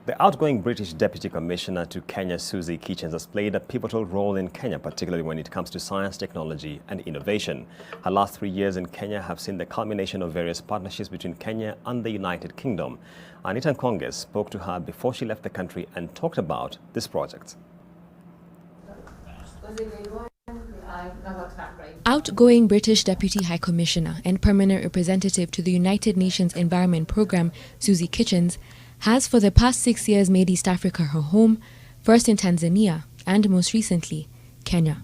The outgoing British Deputy Commissioner to Kenya, Susie Kitchens, has played a pivotal role in Kenya, particularly when it comes to science, technology and innovation. Her last 3 years in Kenya have seen the culmination of various partnerships between Kenya and the United Kingdom. Anita Nkonge spoke to her before she left the country and talked about this project. Outgoing British Deputy High Commissioner and Permanent Representative to the United Nations Environment Programme, Susie Kitchens, has for the past 6 years made East Africa her home, first in Tanzania and most recently, Kenya.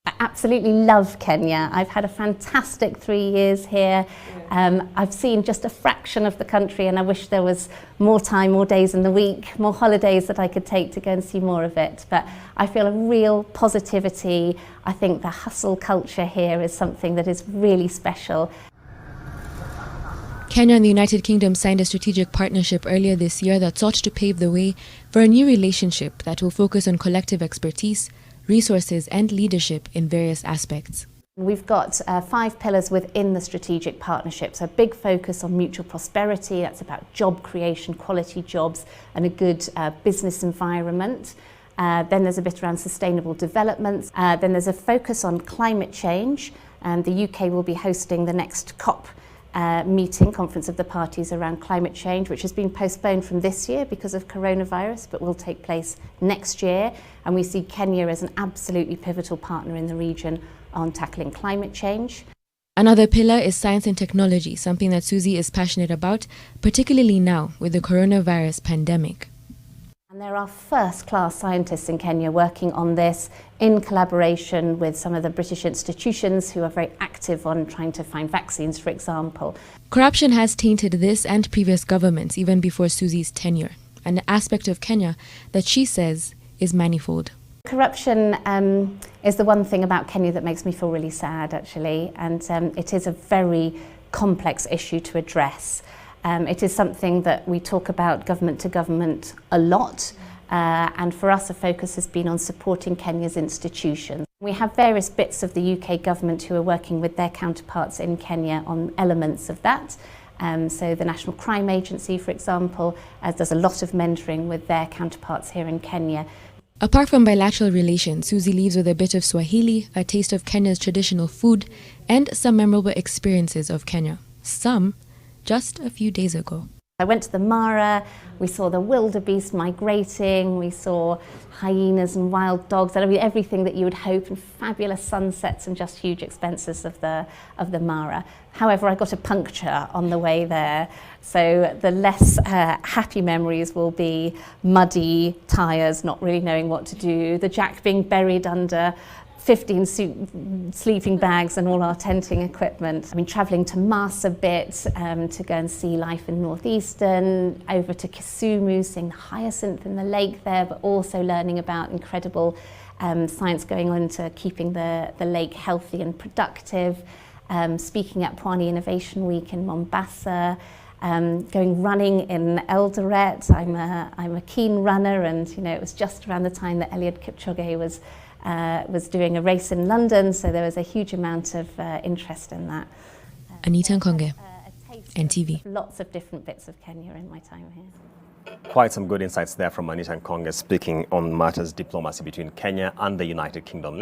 I absolutely love Kenya. I've had a fantastic 3 years here. I've seen just a fraction of the country and I wish there was more time, more days in the week, more holidays that I could take to go and see more of it. But I feel a real positivity. I think the hustle culture here is something that is really special. Kenya and the United Kingdom signed a strategic partnership earlier this year that sought to pave the way for a new relationship that will focus on collective expertise, resources and leadership in various aspects. We've got 5 pillars within the strategic partnership. So a big focus on mutual prosperity, that's about job creation, quality jobs and a good business environment. Then there's a bit around sustainable development. Then there's a focus on climate change, and the UK will be hosting the next COP meeting, Conference of the Parties around climate change, which has been postponed from this year because of coronavirus, but will take place next year. And we see Kenya as an absolutely pivotal partner in the region on tackling climate change. Another pillar is science and technology, something that Susie is passionate about, particularly now with the coronavirus pandemic. And there are first-class scientists in Kenya working on this in collaboration with some of the British institutions who are very active on trying to find vaccines, for example. Corruption has tainted this and previous governments even before Susie's tenure, an aspect of Kenya that she says is manifold. Corruption is the one thing about Kenya that makes me feel really sad, actually, and it is a very complex issue to address. It is something that we talk about government to government a lot, and for us a focus has been on supporting Kenya's institutions. We have various bits of the UK government who are working with their counterparts in Kenya on elements of that. So the National Crime Agency, for example, does a lot of mentoring with their counterparts here in Kenya. Apart from bilateral relations, Susie leaves with a bit of Swahili, a taste of Kenya's traditional food, and some memorable experiences of Kenya. Some just a few days ago. I went to the Mara, we saw the wildebeest migrating, we saw hyenas and wild dogs, I mean, everything that you would hope, and fabulous sunsets and just huge expanses of the Mara. However, I got a puncture on the way there, so the less happy memories will be muddy tyres, not really knowing what to do, the Jack being buried under 15 sleeping bags and all our tenting equipment. I mean, travelling to Mars a bit to go and see life in northeastern, over to Kisumu, seeing the hyacinth in the lake there, but also learning about incredible science going on into keeping the lake healthy and productive, speaking at Pwani Innovation Week in Mombasa, going running in Eldoret. I'm a keen runner, and you know, it was just around the time that Eliud Kipchoge was doing a race in London, so there was a huge amount of interest in that. Anita Nkonge, NTV. Lots of different bits of Kenya in my time here. Quite some good insights there from Anita Nkonge speaking on matters diplomacy between Kenya and the United Kingdom.